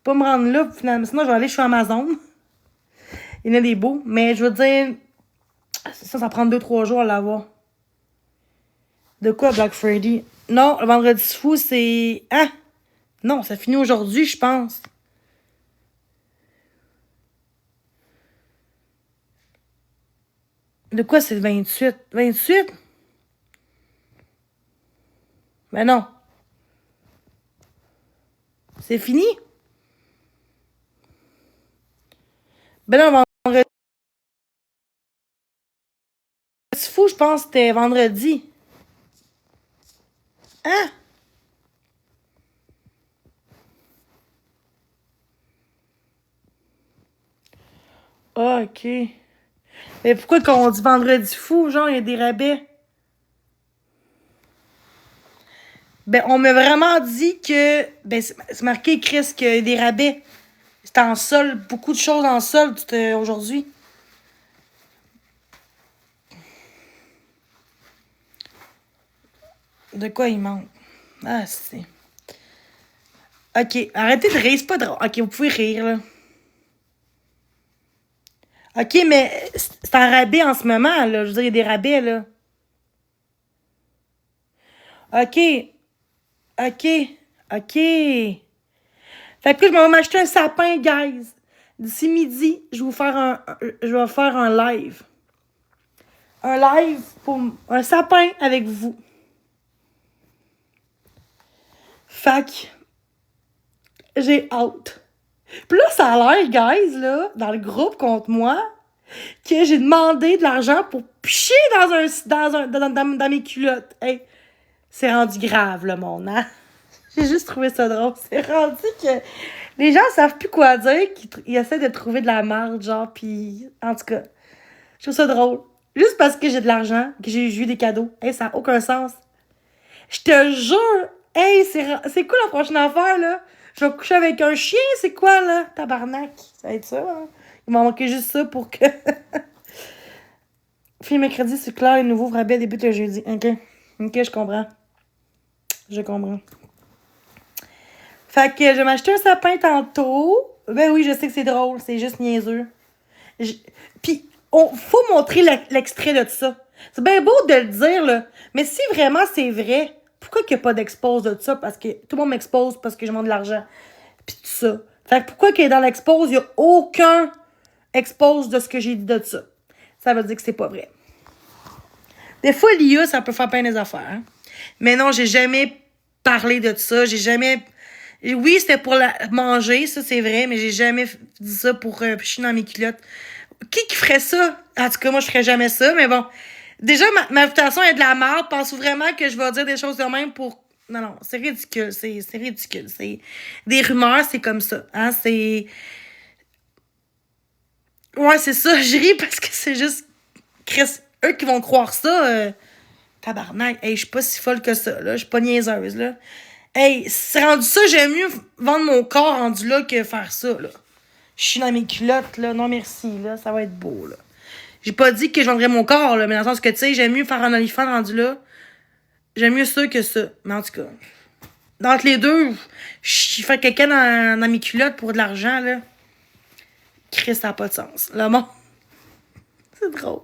pas me rendre là, finalement. Sinon, je vais aller sur Amazon. Il y en a des beaux. Mais je veux dire, ça prend 2-3 jours à l'avoir. De quoi, Black Friday? Non, le vendredi fou, c'est... Hein? Non, ça finit aujourd'hui, je pense. De quoi c'est le 28? 28? Ben non. C'est fini? Ben non, vendredi fou, je pense que c'était vendredi. Hein? Ah, ok. Mais pourquoi quand on dit vendredi fou, genre, il y a des rabais? Ben, on m'a vraiment dit que... Ben, c'est marqué, Chris, qu'il y a des rabais. C'est en solde, beaucoup de choses en solde aujourd'hui. De quoi il manque? Ah, c'est... Ok, arrêtez de rire, c'est pas drôle. Ok, vous pouvez rire, là. Ok, mais c'est en rabais en ce moment, là. Je veux dire, il y a des rabais, là. Ok, ok, ok. Fait que là, je m'en vais m'acheter un sapin, guys. D'ici midi, je vais faire un live. Un live pour un sapin avec vous. Fait que j'ai hâte. Puis là, ça a l'air, guys, là, dans le groupe contre moi, que j'ai demandé de l'argent pour picher dans mes culottes. Hey, c'est rendu grave, le monde, hein? J'ai juste trouvé ça drôle. C'est rendu que les gens savent plus quoi dire, qu'ils essaient de trouver de la merde, genre, pis... En tout cas, je trouve ça drôle. Juste parce que j'ai de l'argent, que j'ai eu des cadeaux. Hey, ça n'a aucun sens. Je te jure! Hey, c'est quoi la prochaine affaire, là? Je vais coucher avec un chien, c'est quoi, là? Tabarnak. Ça va être ça, hein? Il m'a manqué juste ça pour que... Film mercredi, c'est clair, les nouveaux rabais débutent le jeudi. OK. OK, je comprends. Je comprends. Fait que je vais m'acheter un sapin tantôt. Ben oui, je sais que c'est drôle, c'est juste niaiseux. Puis, faut montrer l'extrait de ça. C'est bien beau de le dire, là. Mais si vraiment c'est vrai, pourquoi qu'il n'y a pas d'expose de ça? Parce que tout le monde m'expose parce que je demande de l'argent. Puis tout ça. Fait que pourquoi que dans l'expose, il n'y a aucun expose de ce que j'ai dit de ça? Ça veut dire que c'est pas vrai. Des fois, l'IA, ça peut faire plein des affaires. Hein? Mais non, j'ai jamais parlé de ça. J'ai jamais... Oui, c'était pour manger, ça c'est vrai, mais j'ai jamais dit ça pour picher dans mes culottes. Qui ferait ça? En tout cas, moi, je ferais jamais ça, mais bon. Déjà, ma réputation est de la merde. Pensez-vous vraiment que je vais dire des choses de même pour... Non, non, c'est ridicule. C'est ridicule. C'est des rumeurs, c'est comme ça. Hein? C'est... Ouais, c'est ça. Je ris parce que c'est juste... Eux qui vont croire ça... Tabarnak. Hey, je suis pas si folle que ça, là. Je suis pas niaiseuse, là. Hey, c'est rendu ça, j'aime mieux vendre mon corps rendu là que faire ça, là. Je suis dans mes culottes, là. Non, merci, là. Ça va être beau, là. J'ai pas dit que je vendrais mon corps, là. Mais dans le sens que, tu sais, j'aime mieux faire un OnlyFans rendu là. J'aime mieux ça que ça. Mais en tout cas, entre les deux, je fais quelqu'un dans mes culottes pour de l'argent, là. Christ, ça n'a pas de sens. Là, bon. C'est drôle.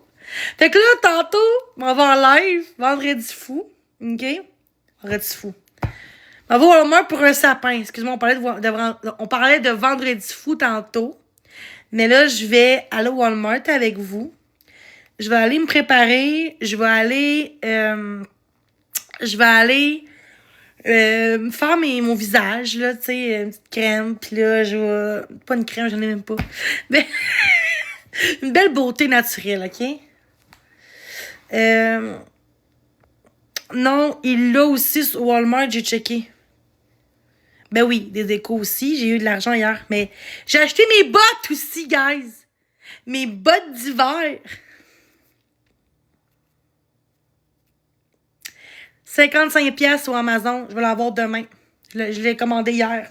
Fait que là, tantôt, on va en live, vendredi fou. OK? Vendredi fou. On va au Walmart pour un sapin. Excuse-moi, on parlait de vendredi fou tantôt. Mais là, je vais aller au Walmart avec vous. Je vais aller me préparer. Je vais aller me faire mon visage, là, tu sais, une petite crème. Puis là, je vais... Pas une crème, j'en ai même pas. Mais une belle beauté naturelle, OK? Non, il l'a aussi sur Walmart, j'ai checké. Ben oui, des décos aussi. J'ai eu de l'argent hier. Mais j'ai acheté mes bottes aussi, guys. Mes bottes d'hiver. 55$ sur Amazon. Je vais l'avoir demain. Je l'ai commandé hier.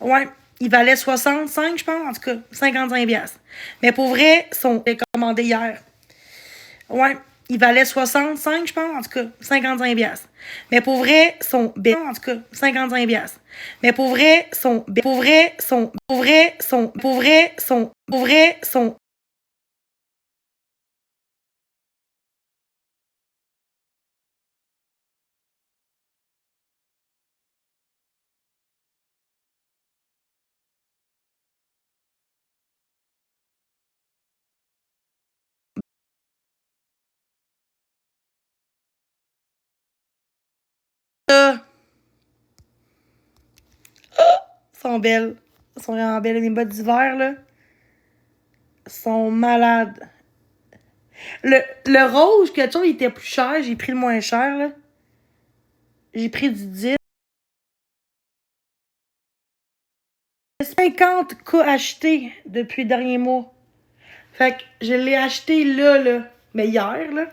Ouais. Il valait 65, je pense. En tout cas, 55$. Mais pour vrai, je l'ai commandé hier. Ouais. il valait 65, je pense. En tout cas, 55 piastres. Mais pour vrai, son bébé. En tout cas, 55 piastres. Mais pour vrai, son bébé. Pour vrai, son. Pour vrai, son. Pour vrai, son. Pour vrai, son. Sont belles. Sont vraiment belles. Les bottes d'hiver, là. Sont malades. Le rouge, quelque chose, il était plus cher. J'ai pris le moins cher, là. J'ai pris du 10. 50 cas achetés depuis le dernier mois. Fait que je l'ai acheté là. Mais hier, là.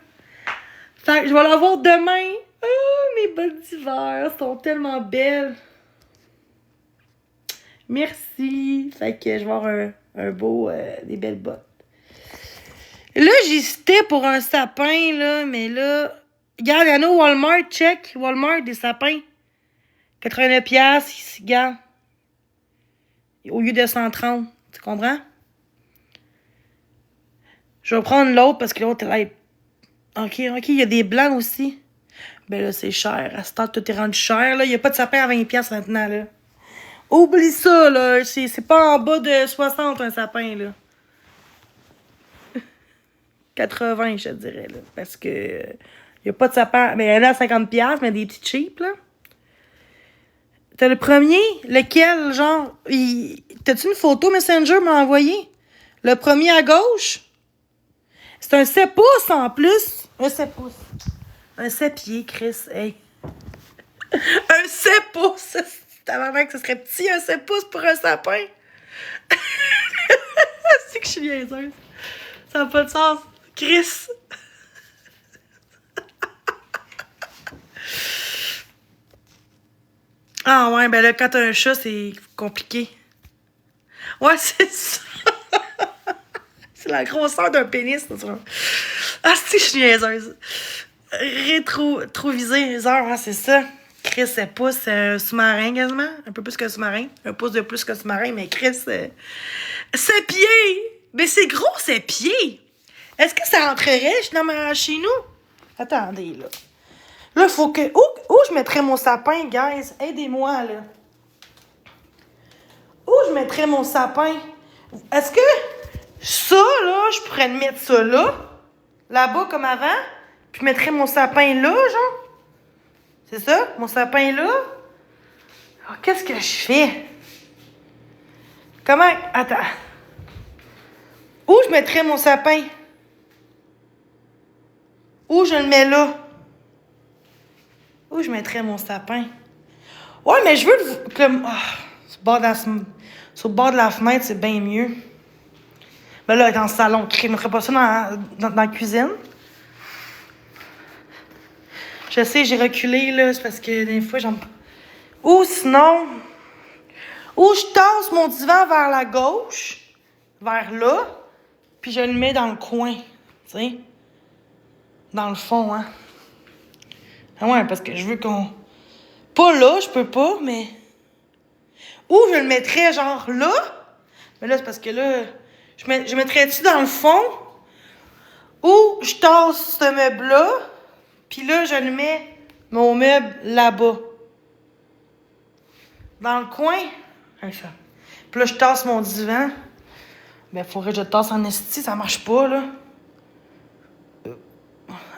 Fait que je vais l'avoir demain. Oh, mes bottes d'hiver sont tellement belles. Merci. Fait que je vais avoir un beau, des belles bottes. Là, j'hésitais pour un sapin, là, mais là... Regarde, il y en a au Walmart, check. Walmart, des sapins. 89 piastres, ici, regarde. Au lieu de 130. Tu comprends? Je vais prendre l'autre parce que l'autre, elle est... OK, il y a des blancs aussi. Ben là, c'est cher. À ce temps, tout est rendu cher, là. Il n'y a pas de sapin à 20 piastres maintenant, là. Oublie ça, là. C'est pas en bas de 60, un sapin, là. 80, je te dirais, là. Parce que... il n'y a pas de sapin... Mais elle est à 50 piastres, mais des petits cheap, là. T'as le premier? Lequel, genre... T'as-tu une photo Messenger m'a envoyé? Le premier à gauche? C'est un 7 pouces, en plus. Un 7 pouces. Un 7 pieds, Chris. Hey. Un 7 pouces! T'as que ce serait petit, un 7 pouces pour un sapin. C'est que je suis niaiseuse. Ça n'a pas de sens. Chris. Ah ouais, ben là, quand t'as un chat, c'est compliqué. Ouais, c'est ça. C'est la grosseur d'un pénis, ça. Ah, c'est que je suis niaiseuse. Rétroviseur, hein, c'est ça. Chris, 7 pouces, c'est un sous-marin quasiment. Un peu plus qu'un sous-marin. Un pouce de plus qu'un sous-marin, mais Chris, 7 pieds! Mais c'est gros, 7 pieds! Est-ce que ça rentrerait chez nous? Attendez, là. Là, il faut que... Où je mettrais mon sapin, guys? Aidez-moi, là. Où je mettrais mon sapin? Est-ce que ça, là, je pourrais mettre ça là? Là-bas, comme avant? Puis je mettrais mon sapin là, genre? C'est ça? Mon sapin là? Alors, qu'est-ce que je fais? Comment... Attends. Où je mettrais mon sapin? Où je le mets là? Où je mettrais mon sapin? Ouais, mais je veux que... sur le bord de la fenêtre, c'est bien mieux. Mais là, dans le salon, je ne mettrais pas ça dans la cuisine. Je sais, j'ai reculé, là, c'est parce que des fois, j'en... Ou sinon... Ou je tasse mon divan vers la gauche, vers là, puis je le mets dans le coin, tu sais. Dans le fond, hein. Ah ouais, parce que je veux qu'on... Pas là, je peux pas, mais... Ou je le mettrais genre là, mais là, c'est parce que là... Je mettrais-tu dans le fond, ou je tasse ce meuble-là, puis là, je le mets, mon meuble, là-bas. Dans le coin. Comme ça. Puis là, je tasse mon divan. Ben, faudrait que je tasse en esti, ça marche pas, là.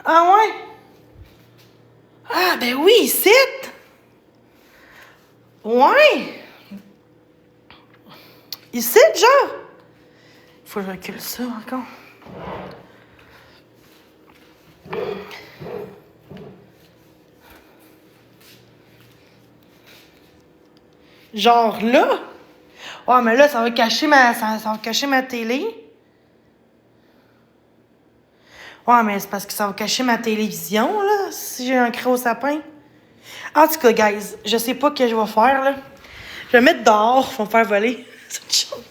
Ah ouais? Ah, ben oui, ici! Ouais! Ici, genre? Faut que je recule ça encore. Genre là? Ouais, mais là, ça va cacher ça va cacher ma télé. Ouais, mais c'est parce que ça va cacher ma télévision, là, si j'ai un gros sapin. En tout cas, guys, je sais pas ce que je vais faire, là. Je vais me mettre dehors, faut me faire voler. C'est une joke.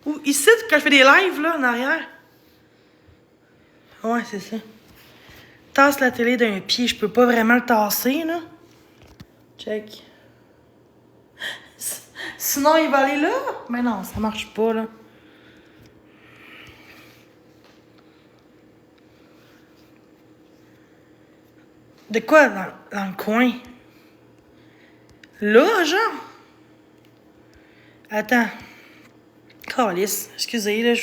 Ou ici, quand je fais des lives, là, en arrière. Ouais, c'est ça. Tasse la télé d'un pied. Je peux pas vraiment le tasser, là. Check. Sinon, il va aller là. Mais non, ça marche pas, là. De quoi dans le coin? Là, genre? Attends. Calice. Excusez, là,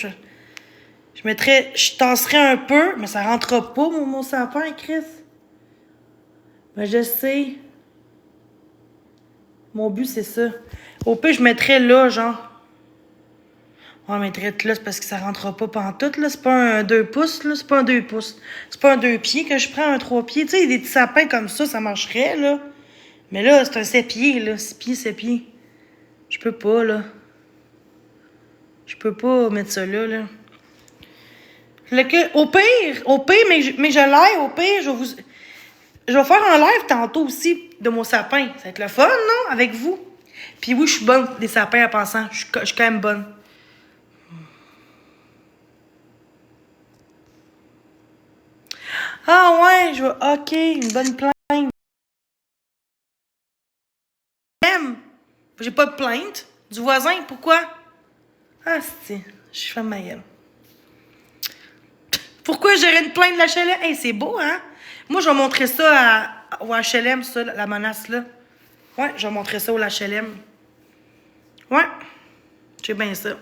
je tasserais un peu, mais ça rentrera pas, mon sapin, Chris. Mais je sais. Mon but, c'est ça. Au pire, je mettrais là, genre. Ouais, mais traite là, c'est parce que ça rentrera pas pantoute, là. C'est pas un 2 pouces, là. C'est pas un 2 pouces. C'est pas un 2 pieds que je prends, un 3 pieds. Tu sais, des petits sapins comme ça marcherait, là. Mais là, c'est un 7 pieds, là. 6 pieds, 7 pieds. Je peux pas, là. Je peux pas mettre ça là, là. Au pire, mais je live, au pire, je vais faire un live tantôt aussi de mon sapin. Ça va être le fun, non? Avec vous. Puis oui, je suis bonne des sapins en passant. Je suis quand même bonne. Ah ouais, ok, une bonne plainte. J'ai pas de plainte. Du voisin, pourquoi? Ah, c'est. Je suis femme ma gueule. Pourquoi j'aurais une plainte de l'HLM? Hey, c'est beau, hein? Moi, je vais montrer ça au HLM, ça, la menace, là. Ouais, je vais montrer ça au HLM. Ouais. Check bien ça.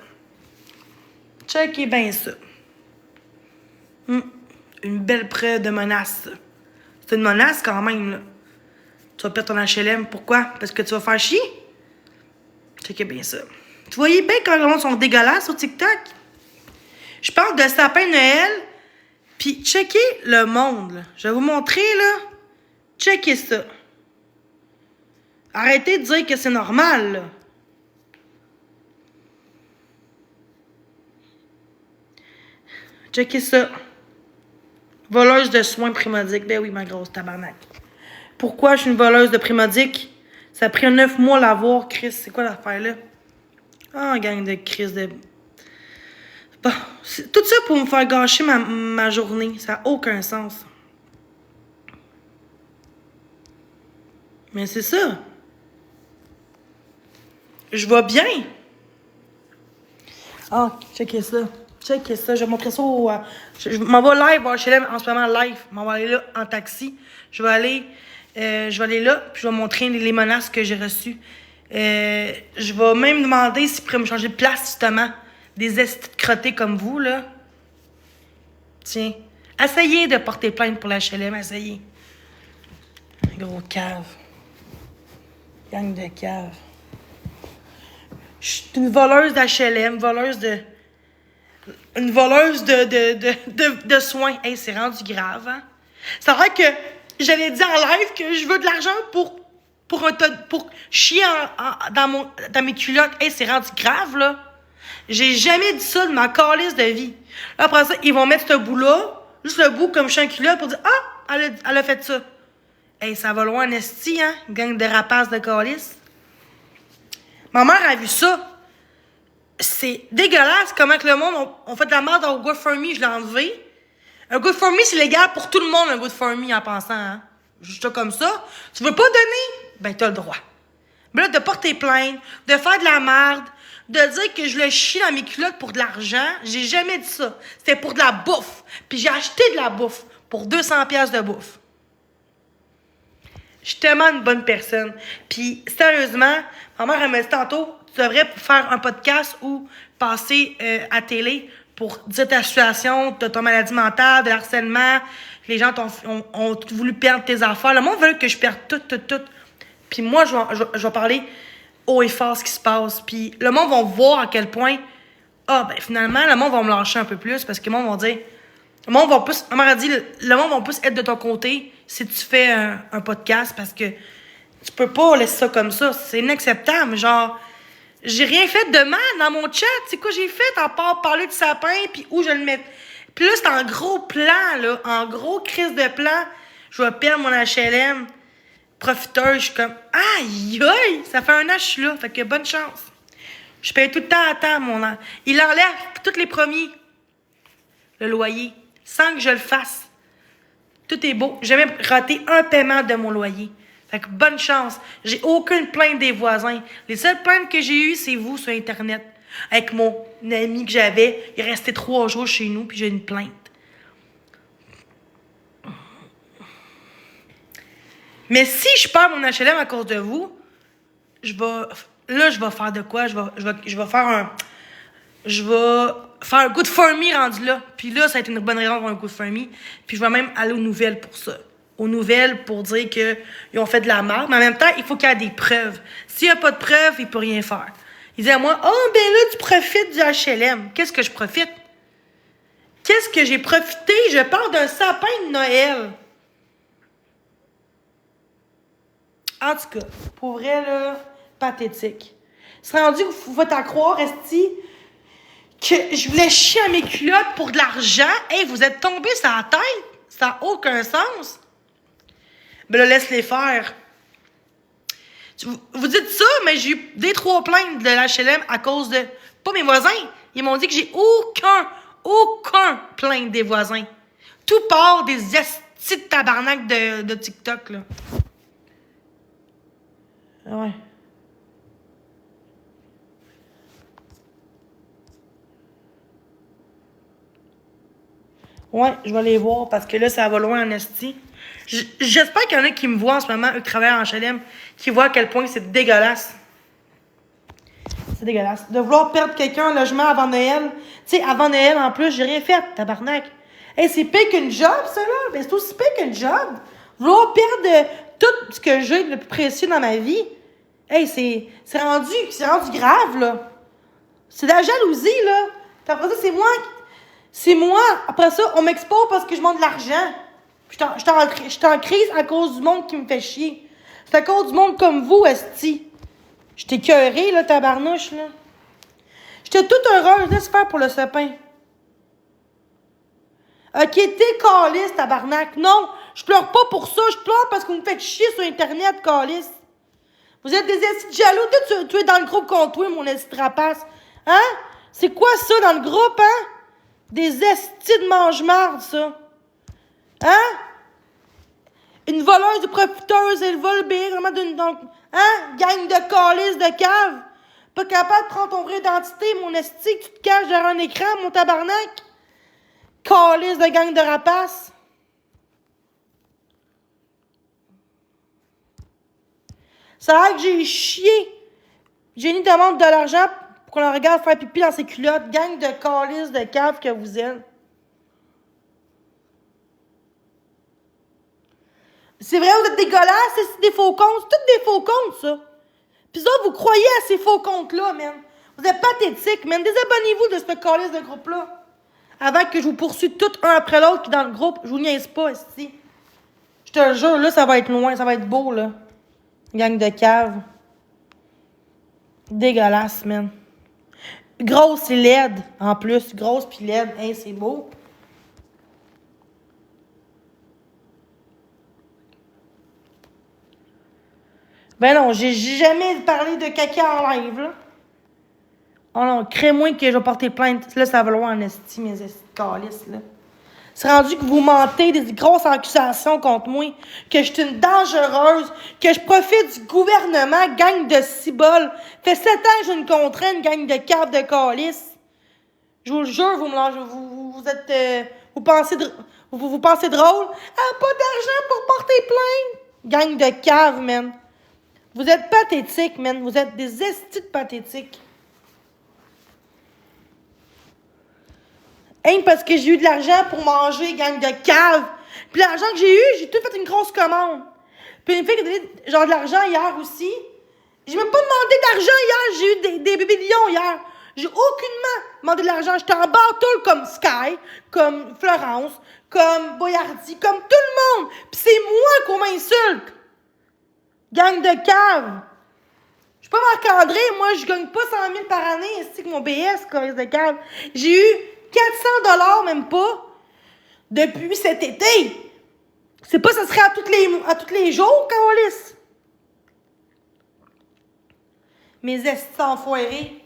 Checkez bien ça. Une belle preuve de menace. C'est une menace, quand même, là. Tu vas perdre ton HLM. Pourquoi? Parce que tu vas faire chier? Checkez bien ça. Tu voyez bien quand les gens sont dégueulasses sur TikTok? Je parle de sapin de Noël. Puis, checkez le monde, là. Je vais vous montrer, là. Checkez ça. Arrêtez de dire que c'est normal, là. Checkez ça. Voleuse de soins Primodique. Ben oui, ma grosse tabarnak. Pourquoi je suis une voleuse de Primodique? Ça a pris 9 mois à l'avoir, Chris. C'est quoi l'affaire, là? Ah, gang de Chris de... Bon, tout ça pour me faire gâcher ma journée. Ça n'a aucun sens. Mais c'est ça. Je vais bien. Ah, checkez ça. Checkez ça. Je vais montrer ça au... je m'en vais live au HLM en ce moment, live. Je m'en vais aller là en taxi. Je vais aller là, puis je vais montrer les menaces que j'ai reçues. Je vais même demander s'ils pourraient me changer de place, justement. Des estis de crottés comme vous, là. Tiens. Essayez de porter plainte pour la HLM, essayez. Gros cave. Gang de cave. Je suis une voleuse d'HLM, une voleuse de soins. Hey, c'est rendu grave, hein? C'est vrai que j'avais dit en live que je veux de l'argent pour chier dans mes culottes. Hey, c'est rendu grave, là. J'ai jamais dit ça de ma calice de vie. Là, après ça, ils vont mettre ce bout-là, juste le bout comme je suis un culotte, pour dire « Ah, elle a fait ça. » Hey, ça va loin en esti, hein? Gang de rapaces de calice. Ma mère a vu ça. C'est dégueulasse comment que le monde on fait de la merde au Good For Me, je l'ai enlevé. Un Good For Me, c'est légal pour tout le monde, un Good For Me, en pensant, hein? Juste comme ça. Tu veux pas donner? Ben, t'as le droit. Mais là, de porter plainte, de faire de la merde, de dire que je le chie dans mes culottes pour de l'argent, j'ai jamais dit ça. C'était pour de la bouffe. Puis j'ai acheté de la bouffe pour 200$ de bouffe. Je suis tellement une bonne personne. Puis, sérieusement, ma mère, elle m'a dit tantôt, tu devrais faire un podcast ou passer à télé pour dire ta situation, de ton maladie mentale, de l'harcèlement. Les gens ont voulu perdre tes affaires. Le monde veut que je perde tout. Puis moi, je vais parler haut et fort ce qui se passe. Puis le monde va voir à quel point, finalement, le monde va me lâcher un peu plus parce que le monde va dire... Le monde va plus, ma mère a dit, le monde va plus être de ton côté si tu fais un podcast parce que tu peux pas laisser ça comme ça. C'est inacceptable. Genre, j'ai rien fait de mal dans mon chat. C'est quoi j'ai fait à part parler du sapin puis où je le mets. Puis là, c'est en gros plan, là. En gros crise de plan. Je vais perdre mon HLM. Profiteur, je suis comme, aïe, ça fait un an que je suis là. Fait que bonne chance. Je paye tout le temps à temps, mon an. Il enlève tous les premiers. Le loyer. sans que je le fasse. Tout est beau. J'ai même raté un paiement de mon loyer. Fait que bonne chance. J'ai aucune plainte des voisins. Les seules plaintes que j'ai eues, c'est vous sur Internet. Avec mon ami que j'avais, il est resté 3 jours chez nous, puis j'ai une plainte. Mais si je perds mon HLM à cause de vous, je vais faire de quoi? Je vais faire un good for me rendu là. Puis là, ça a été une bonne raison pour un good for me. Puis je vais même aller aux nouvelles pour ça. Aux nouvelles pour dire qu'ils ont fait de la merde. Mais en même temps, il faut qu'il y ait des preuves. S'il n'y a pas de preuves, il ne peut rien faire. Il disait à moi, oh, ben là, tu profites du HLM. Qu'est-ce que je profite? Qu'est-ce que j'ai profité? Je parle d'un sapin de Noël. En tout cas, pour vrai, là, pathétique. C'est rendu que vous faites à croire, esti, que je voulais chier à mes culottes pour de l'argent. Hey, vous êtes tombés sur la tête? Ça n'a aucun sens. Ben là, laisse-les faire. Vous dites ça, mais j'ai eu 3 plaintes de l'HLM à cause de... Pas mes voisins. Ils m'ont dit que j'ai aucun plainte des voisins. Tout part des estis de tabarnak de TikTok, là. Ouais. Ouais, je vais les voir parce que là, ça va loin en esti. J'espère qu'il y en a qui me voient en ce moment, eux qui travaillent en HLM, qui voient à quel point c'est dégueulasse. C'est dégueulasse. De vouloir perdre quelqu'un un logement avant Noël. Tu sais, avant Noël, en plus, j'ai rien fait, tabarnak. Hey, c'est pire qu'une job, ça, là. Ben, c'est aussi pire qu'une job. Vouloir perdre tout ce que j'ai de plus précieux dans ma vie. Hey, c'est rendu grave, là. C'est de la jalousie, là. Puis après ça, c'est moi. Après ça, on m'expose parce que je demande de l'argent. Je suis en crise à cause du monde qui me fait chier. C'est à cause du monde comme vous, esti. J'étais écœurée, là, tabarnouche, là. J'étais toute heureuse, laisse faire pour le sapin. Ok, t'es caliste, tabarnak. Non, je pleure pas pour ça. Je pleure parce que vous me faites chier sur Internet, caliste. Vous êtes des estis de jaloux. Tu es dans le groupe contre toi, mon esti de rapace. Hein? C'est quoi ça dans le groupe, hein? Des estis de mange-marde, ça. Hein? Une voleuse de profiteuse, elle vole bien, vraiment d'une... Hein? Gang de calices de cave. Pas capable de prendre ton vraie identité, mon esti, que tu te caches derrière un écran, mon tabarnak. Calice de gang de rapaces. Ça a l'air que j'ai chié. Jenny demande de l'argent pour qu'on la regarde faire pipi dans ses culottes. Gang de calices de cave que vous êtes. C'est vrai, vous êtes dégueulasses, c'est des faux comptes. C'est tous des faux comptes, ça. Pis ça, vous croyez à ces faux comptes-là, man. Vous êtes pathétiques, man. Désabonnez-vous de ce calice de groupe-là. Avant que je vous poursuive tout un après l'autre qui est dans le groupe. Je vous niaise pas, ici. Je te jure, là, ça va être loin. Ça va être beau, là. Gang de cave. Dégueulasse, man. Grosse et laide, en plus. Grosse pis laide. Hein, c'est beau. Ben non, j'ai jamais parlé de caca en live, là. Oh non, crée-moi que je vais porter plainte. Là, ça va loin en esti, mes esti de calices, là. C'est rendu que vous mentez des grosses accusations contre moi, que je suis une dangereuse, que je profite du gouvernement, gang de ciboles. Fait 7 ans que je ne contrains une gang de caves de calices. Je vous le jure, vous êtes... vous pensez drôle? Ah, pas d'argent pour porter plainte! Gang de caves, man. Vous êtes pathétiques, man. Vous êtes des estis de pathétiques. Hein, parce que j'ai eu de l'argent pour manger, gang de cave. Puis l'argent que j'ai eu, j'ai tout fait une grosse commande. Puis une fille qui a donné genre de l'argent hier aussi. J'ai même pas demandé d'argent hier. J'ai eu des bébés lions hier. J'ai aucunement demandé de l'argent. J'étais en battle comme Sky, comme Florence, comme Boyardi, comme tout le monde. Puis c'est moi qu'on m'insulte. Gang de cave. Je suis pas Marc-André. Moi, je gagne pas 100 000 par année. C'est que mon BS, comme de cave. J'ai eu 400 $, même pas, depuis cet été. C'est pas ça serait à tous les jours, câlisse. Mes estis enfoirés.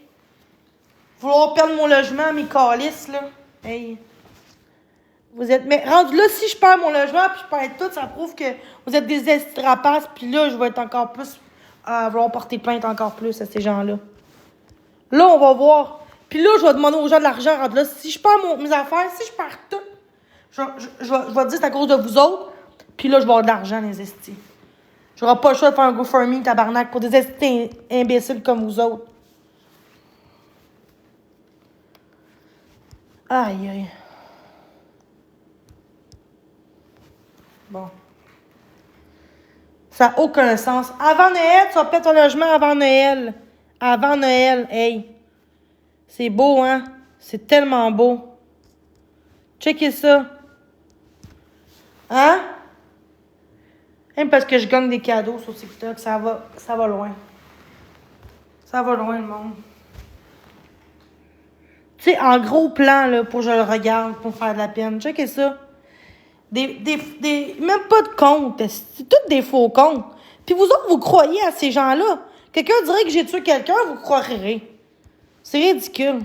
Vouloir perdre mon logement, mes câlisses, là. Hey. Vous êtes... Mais rendu là, si je perds mon logement puis je perds tout, ça prouve que vous êtes des estrapaces. Puis là, je vais être encore plus à vouloir porter plainte encore plus à ces gens-là. Là, on va voir. Puis là, je vais demander aux gens de l'argent rendu là. Si je perds mes affaires, si je perds tout, je vais dire c'est à cause de vous autres. Puis là, je vais avoir de l'argent, les estis. J'aurai pas le choix de faire un GoFundMe, tabarnak, pour des estis imbéciles comme vous autres. Aïe, aïe. Bon. Ça n'a aucun sens. Avant Noël, tu vas perdre ton logement avant Noël. Avant Noël, hey. C'est beau, hein? C'est tellement beau. Checkez ça. Hein? Même parce que je gagne des cadeaux sur TikTok, ça va loin. Ça va loin, le monde. Tu sais, en gros plan, là, pour que je le regarde, pour me faire de la peine. Checkez ça. Même pas de compte. C'est tous des faux comptes. Puis vous autres, vous croyez à ces gens-là. Quelqu'un dirait que j'ai tué quelqu'un, vous croirez. C'est ridicule.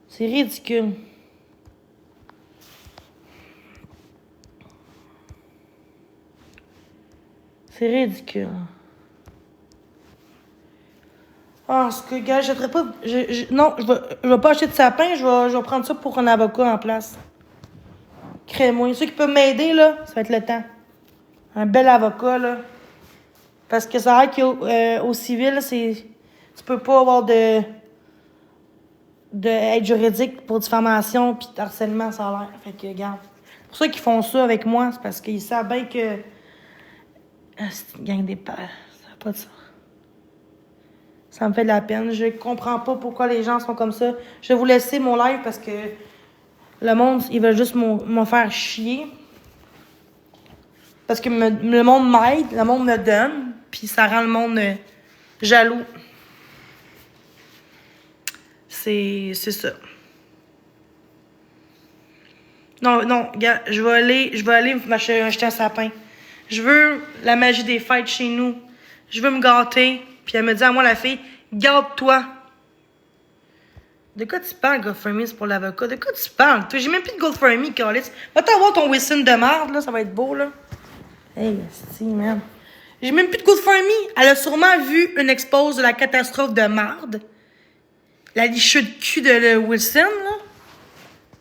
C'est ridicule. C'est ridicule. Ah, ce que, gars, je ne pas. Non, je vais pas acheter de sapin, je vais prendre ça pour un avocat en place. Crée-moi. Ceux qui peuvent m'aider, là, ça va être le temps. Un bel avocat, là. Parce que ça a l'air qu'au civil, tu peux pas avoir de aide juridique pour diffamation puis harcèlement, ça a l'air. Fait que, regarde. Pour ceux qui font ça avec moi, c'est parce qu'ils savent bien que. C'est une gang d'épais. Ça n'a pas de sens. Ça me fait de la peine. Je comprends pas pourquoi les gens sont comme ça. Je vais vous laisser mon live parce que le monde, ils veulent juste me faire chier. Parce que le monde m'aide, le monde me donne, puis ça rend le monde jaloux. C'est ça. Non, gars, je vais aller m'acheter un sapin. Je veux la magie des fêtes chez nous. Je veux me gâter. Puis elle me dit à moi, la fille, garde-toi. De quoi tu parles, GoFundMe, c'est pour l'avocat? De quoi tu parles? J'ai même plus de GoFundMe, Carlis. Va t'avoir ton Wilson de merde, là, ça va être beau, là. Hey, c'est man. J'ai même plus de GoFundMe. Elle a sûrement vu une expose de la catastrophe de merde. La licheux de cul de Wilson, là.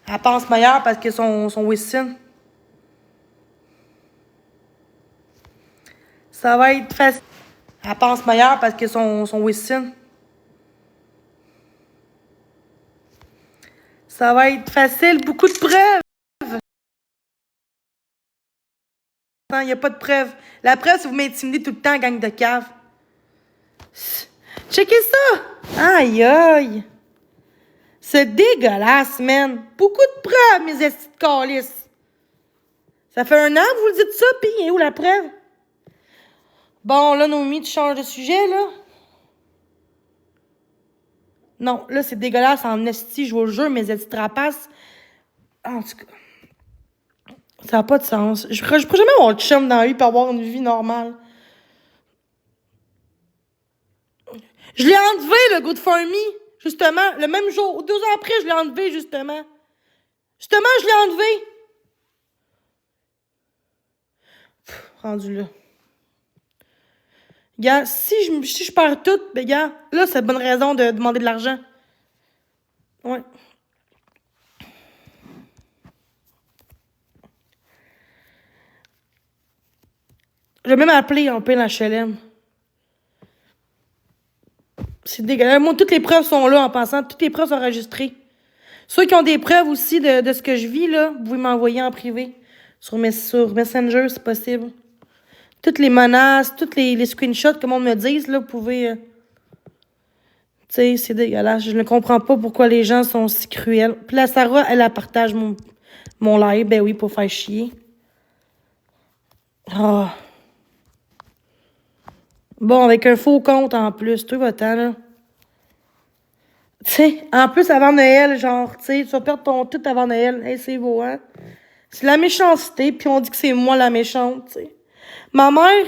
Elle pense meilleure parce que son Wilson. Ça va être facile. Elle pense meilleure parce que son Wilson. Ça va être facile, beaucoup de preuves. Il n'y a pas de preuves. La preuve, c'est que vous m'intimidez tout le temps, gang de cave. Checkez ça! Aïe, aïe! C'est dégueulasse, man! Beaucoup de preuves, mes estis de calices! Ça fait 1 an que vous le dites ça, pis où la preuve? Bon, là, Noémie, tu changes de sujet, là? Non, là, c'est dégueulasse en esti, je vous le jure, mes estis de rapaces. En tout cas, ça n'a pas de sens. Je pourrais jamais avoir de chum dans la vie pour avoir une vie normale. Je l'ai enlevé, le GoFundMe, justement, le même jour. 2 ans après, je l'ai enlevé, justement. Justement, je l'ai enlevé. Rendu là. Gars, si je perds tout, ben gars, là, c'est une bonne raison de demander de l'argent. Ouais. Je vais même appeler un peu l'HLM. C'est dégueulasse. Moi, toutes les preuves sont là en passant. Toutes les preuves sont enregistrées. Ceux qui ont des preuves aussi de ce que je vis, là, vous pouvez m'envoyer en privé. Sur Messenger, c'est possible. Toutes les menaces, toutes les screenshots, comme on me dise, là, vous pouvez... Tu sais, c'est dégueulasse. Je ne comprends pas pourquoi les gens sont si cruels. Puis la Sarah, elle partage mon live. Ben oui, pour faire chier. Ah... Oh. Bon, avec un faux compte en plus, tout va temps, là. Tu sais, en plus, avant Noël, genre, tu sais, tu vas perdre ton tout avant Noël. Hey, c'est beau, hein? C'est la méchanceté, puis on dit que c'est moi la méchante, tu sais. Ma mère,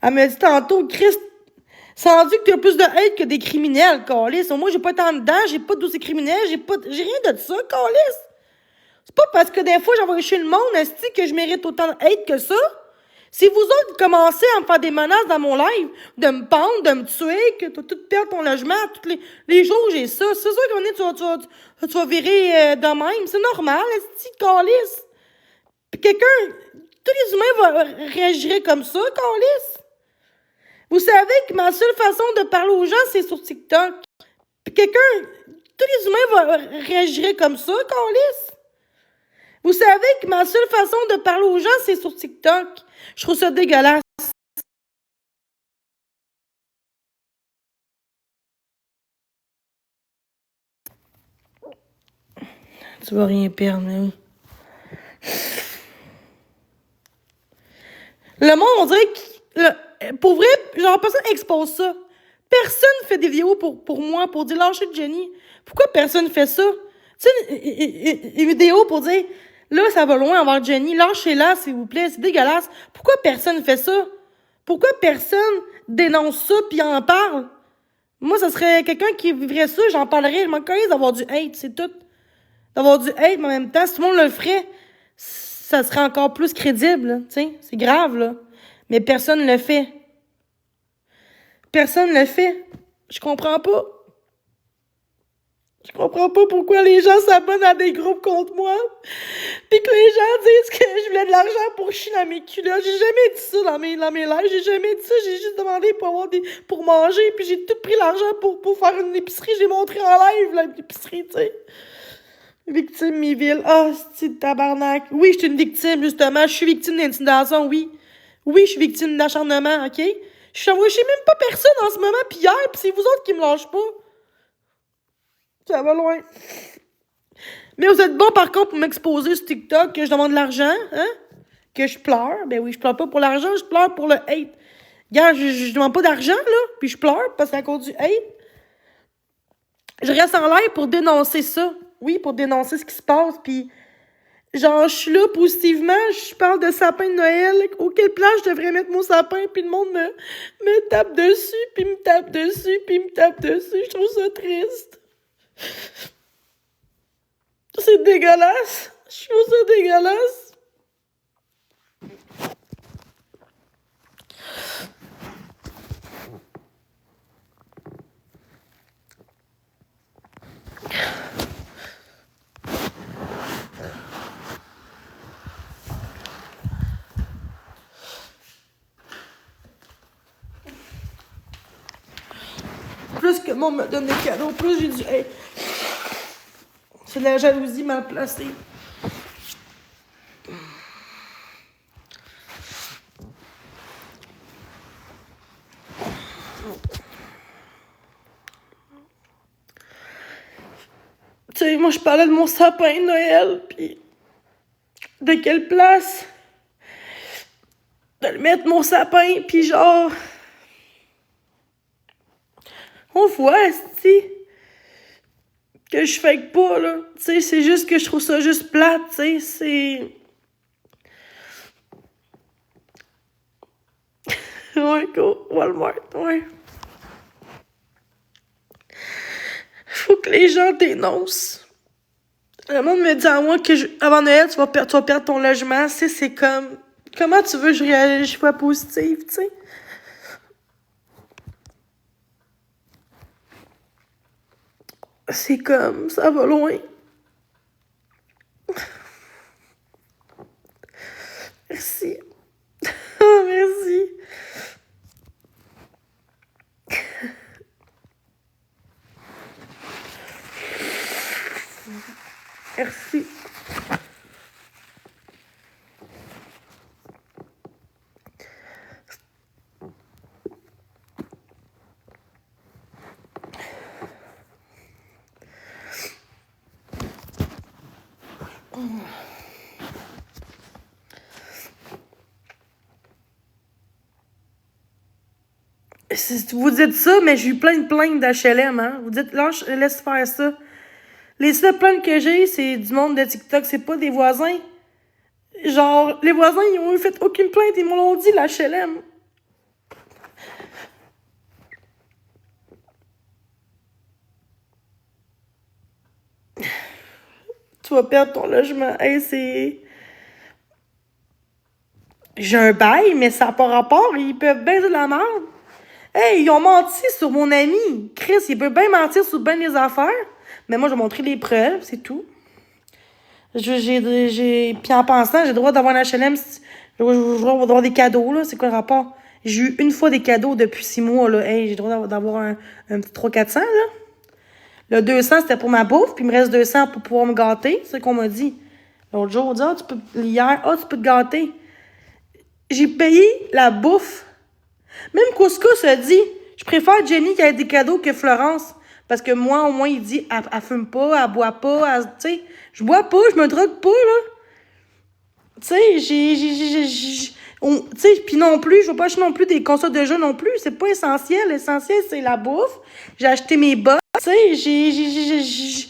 elle m'a dit tantôt, Christ, c'est rendu que tu as plus de hate que des criminels, câlisse. Moi, j'ai pas tant dedans, j'ai pas de dossier criminel, j'ai rien de ça, câlisse. C'est pas parce que des fois j'envoie chez le monde, esti, que je mérite autant de hate que ça. Si vous autres commencez à me faire des menaces dans mon live, de me pendre, de me tuer, que tu vas tout perdre ton logement, tous les jours j'ai ça, c'est sûr qu'à un moment donné, tu vas virer de même. C'est normal, esti, calice. Puis quelqu'un, tous les humains réagiraient comme ça, calice. Vous savez que ma seule façon de parler aux gens, c'est sur TikTok. Puis quelqu'un, tous les humains réagiraient comme ça, calice. Vous savez que ma seule façon de parler aux gens, c'est sur TikTok. Je trouve ça dégueulasse. Tu vas rien perdre, mais oui. Le monde, on dirait que... Pour vrai, genre, personne expose ça. Personne fait des vidéos pour moi, pour dire lâcher de Jenny. Pourquoi personne fait ça? Tu sais, une vidéo pour dire là, ça va loin envers Jenny, lâchez-la, s'il vous plaît, c'est dégueulasse. Pourquoi personne fait ça? Pourquoi personne dénonce ça puis en parle? Moi, ça serait quelqu'un qui vivrait ça, j'en parlerais. Je m'en connais d'avoir du hate, c'est tout. D'avoir du hate, mais en même temps, si tout le monde le ferait, ça serait encore plus crédible, tu sais. C'est grave, là. Mais personne le fait. Personne le fait. Je comprends pas. Je comprends pas pourquoi les gens s'abonnent à des groupes contre moi. Pis que les gens disent que je voulais de l'argent pour chier dans mes culottes. J'ai jamais dit ça dans mes lives. J'ai jamais dit ça. J'ai juste demandé pour manger. Puis j'ai tout pris l'argent pour faire une épicerie. J'ai montré en live, l'épicerie, tu sais. Victime, Miville. Ah, c'est de tabarnak. Oui, je suis une victime, justement. Je suis victime d'intimidation, oui. Oui, je suis victime d'acharnement, OK? Je suis envoyée chez même pas personne en ce moment, pis hier, pis c'est vous autres qui me lâchez pas. Ça va loin. Mais vous êtes bon, par contre, pour m'exposer sur TikTok que je demande de l'argent, hein? Que je pleure. Ben oui, je pleure pas pour l'argent, je pleure pour le hate. Regarde, je demande pas d'argent, là, puis je pleure parce que c'est à cause du hate. Je reste en live pour dénoncer ça. Oui, pour dénoncer ce qui se passe, puis genre, je suis là positivement, je parle de sapin de Noël, auquel place je devrais mettre mon sapin, puis le monde me tape dessus, puis me tape dessus, puis me tape dessus. Je trouve ça triste. C'est dégueulasse. Je trouve ça dégueulasse. Plus que le monde me donne des cadeaux, plus j'ai du hey. C'est de la jalousie mal placée. Tu sais, moi, je parlais de mon sapin de Noël, puis de quelle place de le mettre, mon sapin, puis genre... On voit, esti, que je fake pas, là. Tu sais, c'est juste que je trouve ça juste plate, tu sais, c'est... Ouais, go, Walmart, ouais. Faut que les gens dénoncent. Le monde me dit à moi que avant Noël, tu vas perdre ton logement. C'est comme... Comment tu veux que je réagisse, je sois positive, tu sais? C'est comme... Ça va loin. Merci. Merci. Merci. Vous dites ça, mais j'ai eu plein de plaintes d'HLM, hein. Vous dites, laisse faire ça. Les seules plaintes que j'ai, c'est du monde de TikTok, c'est pas des voisins. Genre, les voisins, ils ont eu fait aucune plainte, ils me l'ont dit, l'HLM. Tu vas perdre ton logement. Hey, c'est... J'ai un bail, mais ça n'a pas rapport. Ils peuvent bien dire de la merde. Hey, ils ont menti sur mon ami. Chris, il peut bien mentir sur bien des affaires. Mais moi, je vais montrer les preuves, c'est tout. Puis en pensant, j'ai le droit d'avoir un HLM. Je vais avoir des cadeaux, là. C'est quoi le rapport? J'ai eu une fois des cadeaux depuis 6 mois, là. Hey, j'ai le droit d'avoir un petit 300-400, là. Le 200, c'était pour ma bouffe, puis il me reste 200 pour pouvoir me gâter. C'est ce qu'on m'a dit. L'autre jour, on dit, hier, tu peux te gâter. J'ai payé la bouffe. Même Couscous a dit, je préfère Jenny qui a des cadeaux que Florence. Parce que moi, au moins, il dit, elle fume pas, elle boit pas, tu sais. Je bois pas, je me drogue pas, là. Tu sais, tu sais, puis non plus, je veux pas acheter non plus des consoles de jeux non plus. C'est pas essentiel. L'essentiel, c'est la bouffe. J'ai acheté mes bottes. Tu sais, tu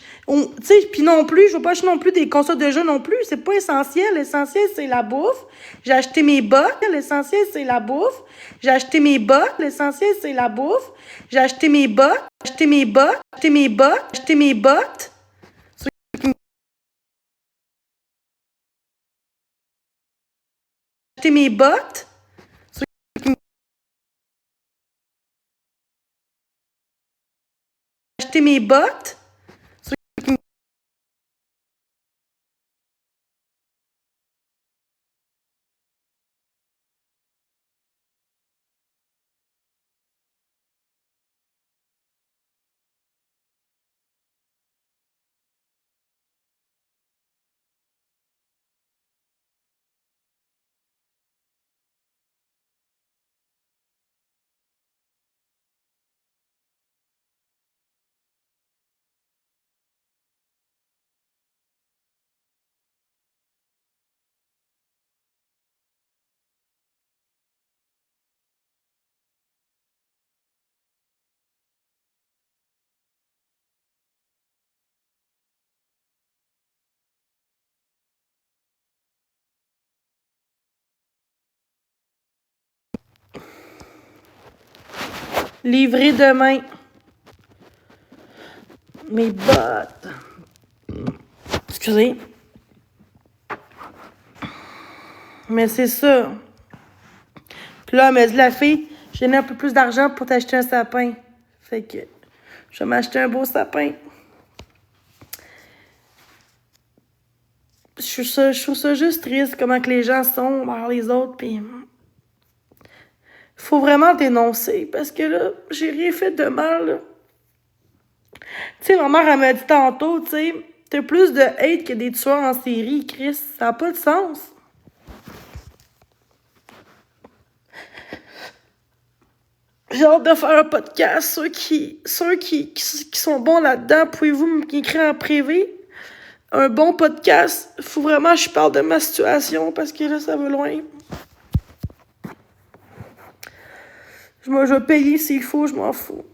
sais, puis non plus, je veux pas acheter non plus des consoles de jeux non plus. C'est pas essentiel. L'essentiel, c'est la bouffe. J'ai acheté mes bottes. L'essentiel, c'est la bouffe. J'ai acheté mes bottes. L'essentiel, c'est la bouffe. J'ai acheté mes bottes. Acheté mes bottes. Acheté mes bottes. Acheté mes bottes. Acheté mes bottes. Acheté mes bottes. Livré demain. Mes bottes. Excusez. Mais c'est ça. Puis là, elle m'a dit, la fille, j'ai donné un peu plus d'argent pour t'acheter un sapin. Fait que je vais m'acheter un beau sapin. Je trouve ça juste triste comment que les gens sont envers les autres. Puis faut vraiment dénoncer parce que là, j'ai rien fait de mal. Là. Tu sais, ma mère, elle m'a dit tantôt, tu sais, t'as plus de hate que des tueurs en série, Chris. Ça n'a pas de sens. J'ai hâte de faire un podcast. Ceux qui sont bons là-dedans, pouvez-vous m'écrire en privé? Un bon podcast. Faut vraiment que je parle de ma situation parce que là, ça va loin. Je vais payer s'il faut, je m'en fous.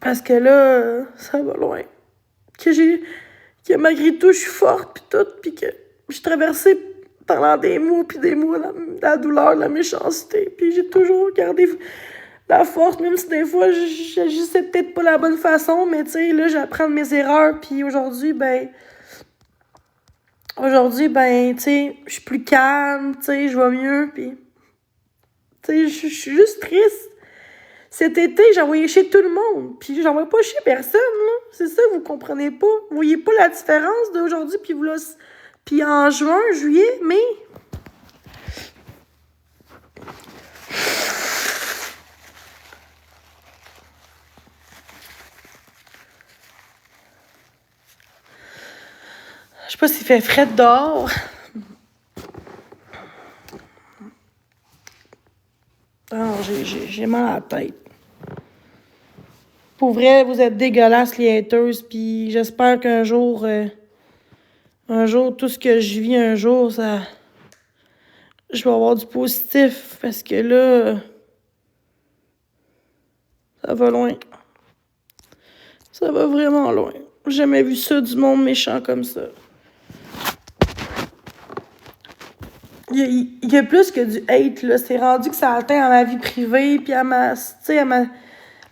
Parce que là, ça va loin. Que malgré tout, je suis forte pis tout, pis que j'ai traversé pendant des mois pis des mois la douleur, la méchanceté, puis j'ai toujours gardé la force, même si des fois, j'agissais peut-être pas la bonne façon, mais tu sais, là, j'apprends de mes erreurs, puis aujourd'hui, tu sais, je suis plus calme, tu sais, je vais mieux, puis tu sais, je suis juste triste. Cet été, j'ai envoyé chez tout le monde. Puis j'envoie pas chez personne, là. C'est ça, vous comprenez pas. Vous voyez pas la différence d'aujourd'hui, puis en juin, juillet, mai. Je sais pas s'il fait frais dehors. Non, j'ai mal à la tête. Pour vrai, vous êtes dégueulasses, les haters, puis j'espère qu'un jour, tout ce que je vis un jour, je vais avoir du positif, parce que là, ça va loin. Ça va vraiment loin. J'ai jamais vu ça, du monde méchant comme ça. Il y a plus que du hate, là. C'est rendu que ça atteint à ma vie privée, puis à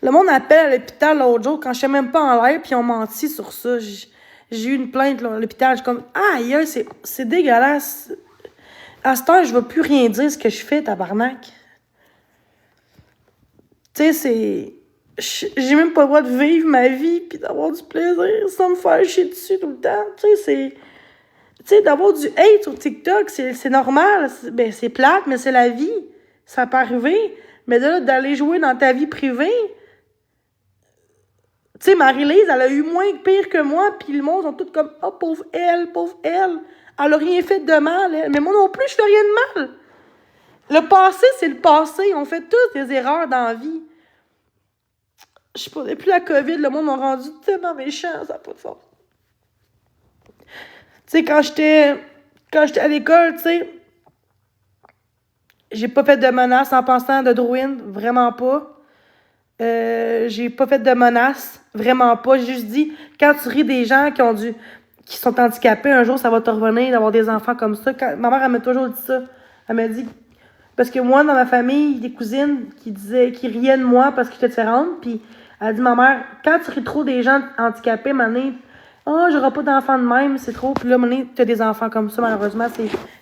Le monde appelle à l'hôpital l'autre jour quand je suis même pas en l'air, puis ils ont menti sur ça. J'ai eu une plainte là, à l'hôpital. Je suis comme, aïe, c'est dégueulasse. À cette heure, je vais plus rien dire ce que je fais, tabarnak. Tu sais, c'est. J'ai même pas le droit de vivre ma vie puis d'avoir du plaisir sans me faire chier dessus tout le temps. Tu sais, c'est. Tu sais, d'avoir du hate sur TikTok, c'est normal. Ben, c'est plate, mais c'est la vie. Ça peut arriver. Mais là, d'aller jouer dans ta vie privée. Tu sais, Marie-Lise, elle a eu moins pire que moi, puis le monde sont tous comme, oh, pauvre elle, pauvre elle. Elle a rien fait de mal, elle. Mais moi non plus, je fais rien de mal. Le passé, c'est le passé. On fait tous des erreurs dans la vie. Je sais pas, depuis la COVID, le monde m'a rendu tellement méchant, ça n'a pas de sens. Tu sais, quand j'étais à l'école, tu sais, j'ai pas fait de menaces en pensant de Drouin, vraiment pas. J'ai pas fait de menaces, vraiment pas. J'ai juste dit, quand tu ris des gens qui sont handicapés, un jour, ça va te revenir d'avoir des enfants comme ça. Ma mère, elle m'a toujours dit ça. Elle m'a dit, parce que moi, dans ma famille, des cousines qui riaient de moi parce que j'étais différente, puis elle a dit, ma mère, quand tu ris trop des gens handicapés, mané, oh, j'aurai pas d'enfants de même, c'est trop. Puis là, mané, tu as des enfants comme ça, malheureusement,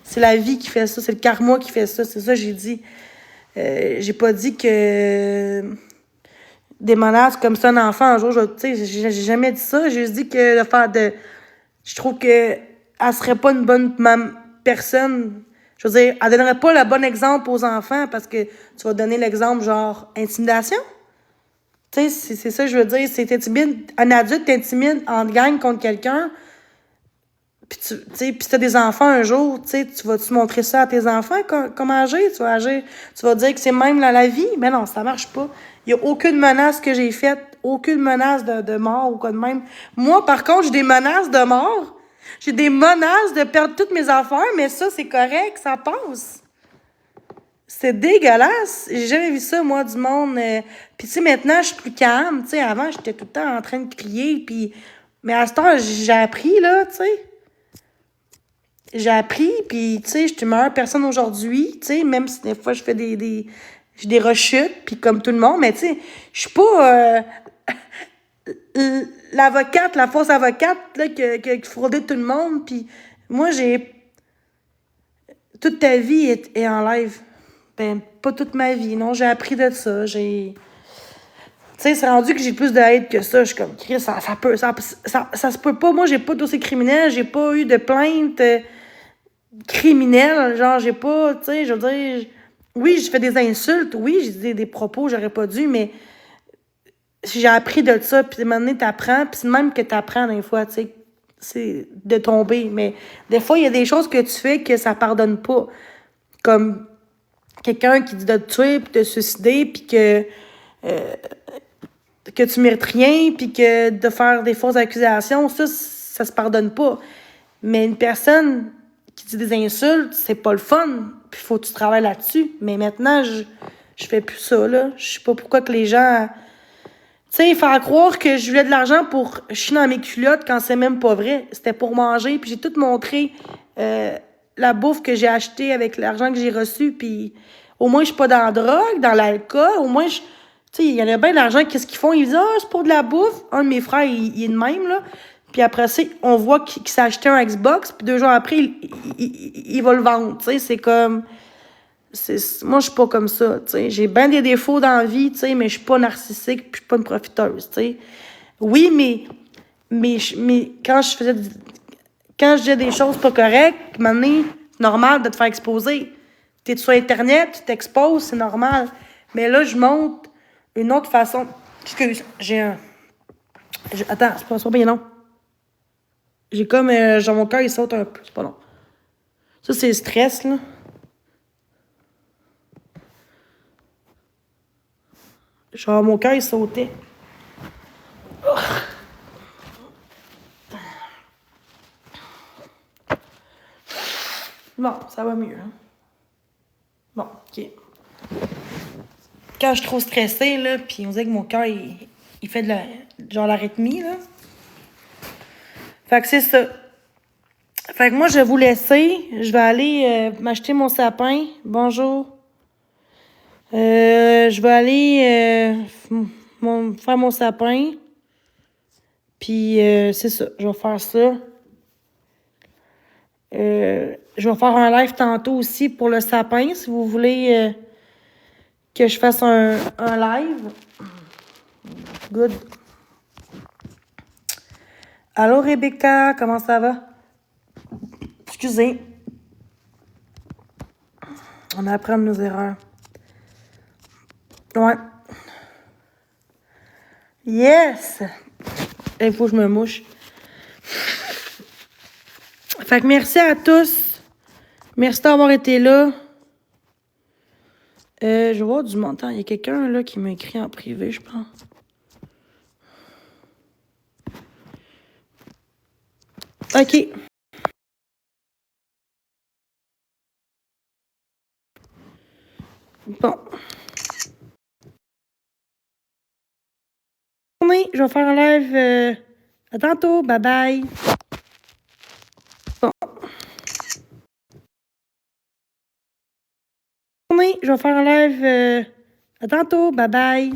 c'est la vie qui fait ça, c'est le karma qui fait ça, c'est ça que j'ai dit. J'ai pas dit que des menaces comme ça, un enfant, un jour, tu sais, j'ai jamais dit ça. J'ai juste dit que je trouve que elle serait pas une bonne personne. Je veux dire, elle donnerait pas le bon exemple aux enfants parce que tu vas donner l'exemple genre intimidation. Tu sais, c'est ça que je veux dire. C'est t'intimides, un adulte t'intimide en gang contre quelqu'un. Puis tu sais, puis si t'as des enfants un jour, tu sais, tu vas-tu montrer ça à tes enfants, comment agir? Tu vas agir, tu vas dire que c'est même la vie? Mais non, ça marche pas. Il y a aucune menace que j'ai faite, aucune menace de mort ou quoi de même. Moi, par contre, j'ai des menaces de mort. J'ai des menaces de perdre toutes mes affaires, mais ça, c'est correct, ça passe. C'est dégueulasse. J'ai jamais vu ça, moi, du monde. Puis, tu sais, maintenant, je suis plus calme. Tu sais, avant, j'étais tout le temps en train de crier. Puis... Mais à ce temps, j'ai appris, là, tu sais. J'ai appris, puis, tu sais, je suis une meilleure personne aujourd'hui. Tu sais, même si des fois, je fais j'ai des rechutes, puis comme tout le monde. Mais, tu sais, je suis pas l'avocate, la fausse avocate, là, qui fraudait tout le monde. Puis, moi, j'ai... Toute ta vie est en live. Ben, pas toute ma vie, non, j'ai appris de ça, Tu sais, c'est rendu que j'ai plus de haine que ça, je suis comme, Chris, ça se peut pas, moi, j'ai pas de dossier criminel, j'ai pas eu de plainte criminelle, genre, j'ai pas, tu sais, je veux dire, oui, je fais des insultes, oui, j'ai dit des propos, j'aurais pas dû, mais j'ai appris de ça, puis maintenant, t'apprends, puis c'est même que t'apprends des fois, tu sais, c'est de tomber, mais des fois, il y a des choses que tu fais que ça pardonne pas, comme quelqu'un qui dit de te tuer, puis de te suicider, puis que tu mérites rien, puis que de faire des fausses accusations, ça se pardonne pas. Mais une personne qui dit des insultes, c'est pas le fun, puis faut que tu travailles là-dessus. Mais maintenant, je fais plus ça, là. Je sais pas pourquoi que les gens... Tu sais, faire croire que je voulais de l'argent pour chier dans mes culottes quand c'est même pas vrai. C'était pour manger, puis j'ai tout montré la bouffe que j'ai achetée avec l'argent que j'ai reçu, puis au moins je suis pas dans la drogue, dans l'alcool, au moins tu sais, il y en a bien de l'argent, qu'est-ce qu'ils font? Ils disent, ah, c'est pour de la bouffe. Un de mes frères, il est de même, là. Puis après ça, on voit qu'il s'est acheté un Xbox, puis 2 jours après, il va le vendre, tu sais, c'est comme... Moi, je suis pas comme ça, tu sais. J'ai bien des défauts dans la vie, tu sais, mais je suis pas narcissique, puis je suis pas une profiteuse, tu sais. Oui, mais quand je disais des choses pas correctes, à un moment donné, c'est normal de te faire exposer. T'es sur Internet, tu t'exposes, c'est normal. Mais là, je montre une autre façon. Excuse, attends, c'est pas bien long. J'ai comme... genre, mon cœur, il saute un peu, c'est pas long. Ça, c'est le stress, là. Genre, mon cœur, il sautait. Oh. Bon, ça va mieux. Hein? Bon, OK. Quand je suis trop stressée, là, puis on dirait que mon cœur, il fait genre l'arythmie, là. Fait que c'est ça. Fait que moi, je vais vous laisser. Je vais aller m'acheter mon sapin. Bonjour. Je vais aller faire mon sapin. Puis, c'est ça. Je vais faire ça. Je vais faire un live tantôt aussi pour le sapin, si vous voulez que je fasse un live. Good. Allô, Rebecca, comment ça va? Excusez. On apprend de nos erreurs. Ouais. Yes! Il faut que je me mouche. Fait que merci à tous. Merci d'avoir été là. Je vais voir du montant. Il y a quelqu'un là qui m'a écrit en privé, je pense. OK. Bon. Je vais faire un live. À tantôt. Bye bye. Bon. Je vais faire un live. À tantôt. Bye bye.